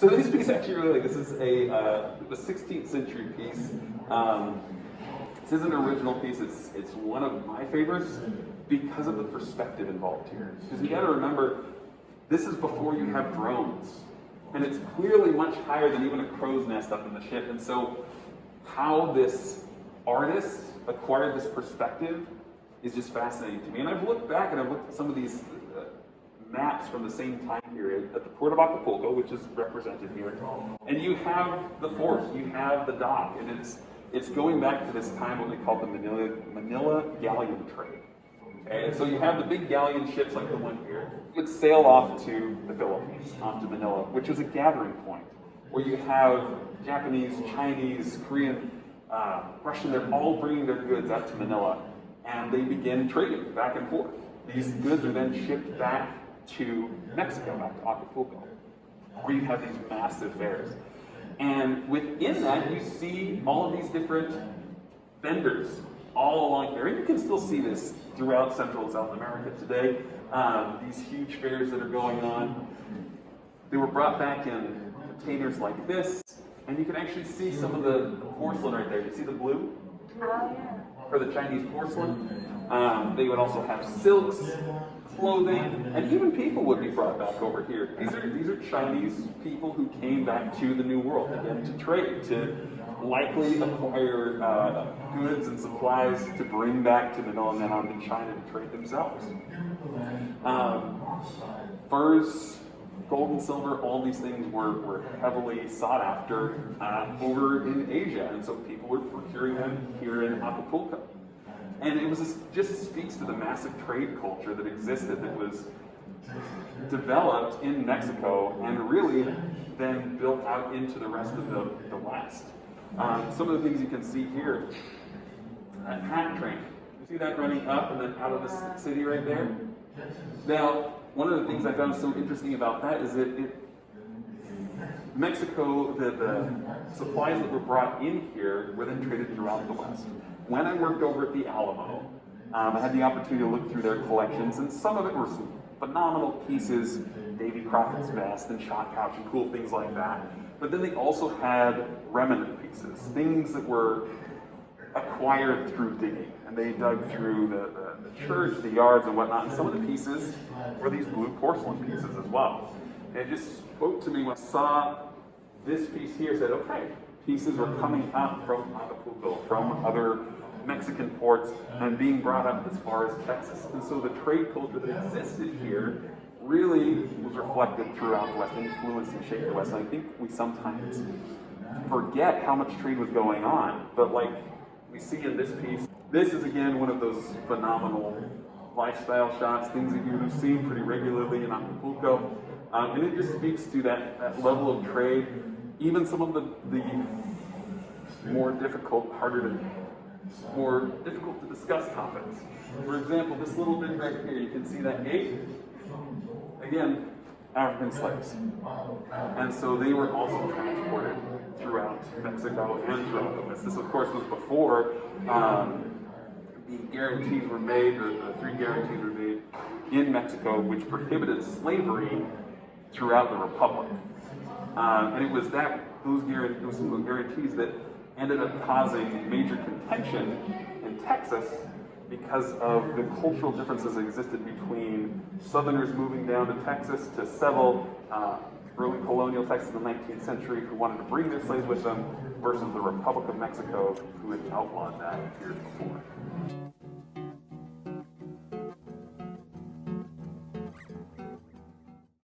So this piece actually really, this is a 16th century piece. This is an original piece. It's one of my favorites because of the perspective involved here. Because you got to remember, this is before you have drones, and it's clearly much higher than even a crow's nest up in the ship. And so, how this artist acquired this perspective is just fascinating to me. And I've looked back and I've looked at some of these maps from the same time period at the Port of Acapulco, which is represented here. And you have the fort, you have the dock, and it's going back to this time what they call the Manila Galleon Trade. Okay? And so you have the big galleon ships like the one here. Would sail off to the Philippines, off to Manila, which is a gathering point where you have Japanese, Chinese, Korean, Russian, they're all bringing their goods out to Manila, and they begin trading back and forth. These goods are then shipped back to Mexico, back to Acapulco, where you have these massive fairs. And within that, you see all of these different vendors all along there. And you can still see this throughout Central and South America today. These huge fairs that are going on. They were brought back in containers like this. And you can actually see some of the porcelain right there. You see the blue? Oh, yeah. For the Chinese porcelain. They would also have silks, clothing, and even people would be brought back over here. These are Chinese people who came back to the New World again to trade, to likely acquire goods and supplies to bring back to Manila and then on to China to trade themselves. Furs, gold and silver, all these things were heavily sought after over in Asia, and so people were procuring them here in Acapulco. And it was just speaks to the massive trade culture that existed, that was developed in Mexico and really then built out into the rest of the West. Some of the things you can see here, that hat train. You see that running up and then out of the city right there? Now, one of the things I found so interesting about that is that Mexico, the supplies that were brought in here were then traded throughout the West. When I worked over at the Alamo, I had the opportunity to look through their collections, and some of it were some phenomenal pieces, Davy Crockett's vest and shot couch and cool things like that. But then they also had remnant pieces, things that were acquired through digging. And they dug through the church, the yards and whatnot, and some of the pieces were these blue porcelain pieces as well. And it just spoke to me when I saw this piece here, said, okay, pieces were coming up from Acapulco, from other Mexican ports, and being brought up as far as Texas. And so the trade culture that existed here really was reflected throughout the West, influenced and shaped the West. And I think we sometimes forget how much trade was going on, but like we see in this piece, this is again one of those phenomenal lifestyle shots, things that you've seen pretty regularly in Acapulco. And it just speaks to that level of trade. Even some of the more difficult to discuss topics. For example, this little bit right here, you can see that gate. Again, African slaves. And so they were also transported throughout Mexico and throughout the West. This, of course, was before the guarantees were made, or the 3 guarantees were made in Mexico, which prohibited slavery throughout the Republic. And it was those guarantees that ended up causing major contention in Texas because of the cultural differences that existed between Southerners moving down to Texas to settle early colonial Texas in the 19th century who wanted to bring their slaves with them versus the Republic of Mexico who had outlawed that years before.